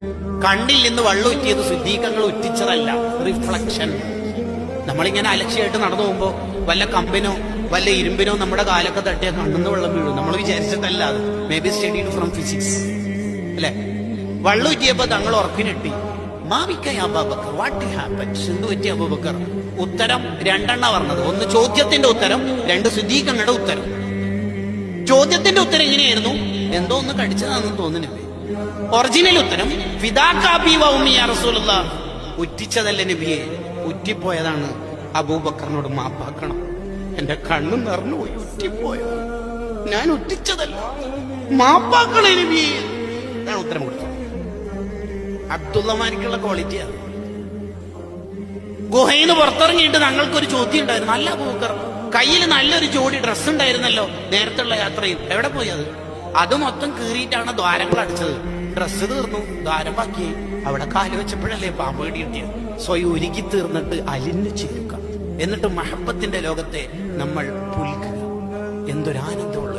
കണ്ണിൽ നിന്ന് വെള്ളം ഉറ്റിയത് സിദ്ദീഖങ്ങൾ ഉറ്റിച്ചതല്ല, റിഫ്ലക്ഷൻ. നമ്മളിങ്ങനെ അലക്ഷ്യമായിട്ട് നടന്നു പോകുമ്പോ വല്ല കമ്പിനോ വല്ല ഇരുമ്പിനോ നമ്മുടെ കാലൊക്കെ തട്ടിയ കണ്ണെന്ന് വെള്ളം വീഴും. നമ്മൾ വിചാരിച്ചിട്ടല്ല, അത് may be studied from physics അല്ലെ. വെള്ളം ഉറ്റിയപ്പോ തങ്ങൾ ഉറക്കിനെട്ടി. വാട്ട് ഹാപ്പൻസ്, എന്ത് പറ്റി അബൂബക്കർ? ഉത്തരം രണ്ടെണ്ണ പറഞ്ഞത്. ഒന്ന് ചോദ്യത്തിന്റെ ഉത്തരം, രണ്ട് സിദ്ദീഖങ്ങളുടെ ഉത്തരം. ചോദ്യത്തിന്റെ ഉത്തരം എങ്ങനെയായിരുന്നു? എന്തോ ഒന്ന് കടിച്ചതാണെന്ന് തോന്നുന്നില്ലേ. ഒറിജിനൽ ഉത്തരം ഉറ്റിച്ചതല്ല നബിയെ, ഉറ്റിപ്പോയതാണ്. അബൂബക്കറിനോട് മാപ്പാക്കണം, എന്റെ കണ്ണു നിറഞ്ഞുപോയി, ഉറ്റിപ്പോയത്, ഞാൻ ഉറ്റിച്ചതല്ല, മാപ്പാക്കണേ നബിയെ. ഞാൻ ഉത്തരം കൊടുത്തു. അബ്ദുള്ളമാർക്കുള്ള ക്വാളിറ്റിയാണ്. ഗുഹയിന്ന് പുറത്തിറങ്ങിയിട്ട് ഞങ്ങൾക്കൊരു ചോദ്യം ഉണ്ടായിരുന്നു. അല്ല അബൂബക്കർ, കയ്യിൽ നല്ലൊരു ജോഡി ഡ്രസ്സ് ഉണ്ടായിരുന്നല്ലോ നേരത്തുള്ള യാത്രയിൽ, എവിടെ പോയി അത്? അത് മൊത്തം കീറിയിട്ടാണ് ദ്വാരങ്ങൾ അടിച്ചത്. ഡ്രസ്സ് തീർന്നു, ദ്വാരം ബാക്കി. അവിടെ കാല് വെച്ചപ്പോഴല്ലേ പാമ്പ് കിട്ടിയത്. സ്വയം ഒരുക്കി തീർന്നിട്ട് അലിഞ്ഞു ചേരുക, എന്നിട്ട് മഹബത്തിന്റെ ലോകത്തെ നമ്മൾ പുൽക്കുക. എന്തൊരാനന്ദമുള്ള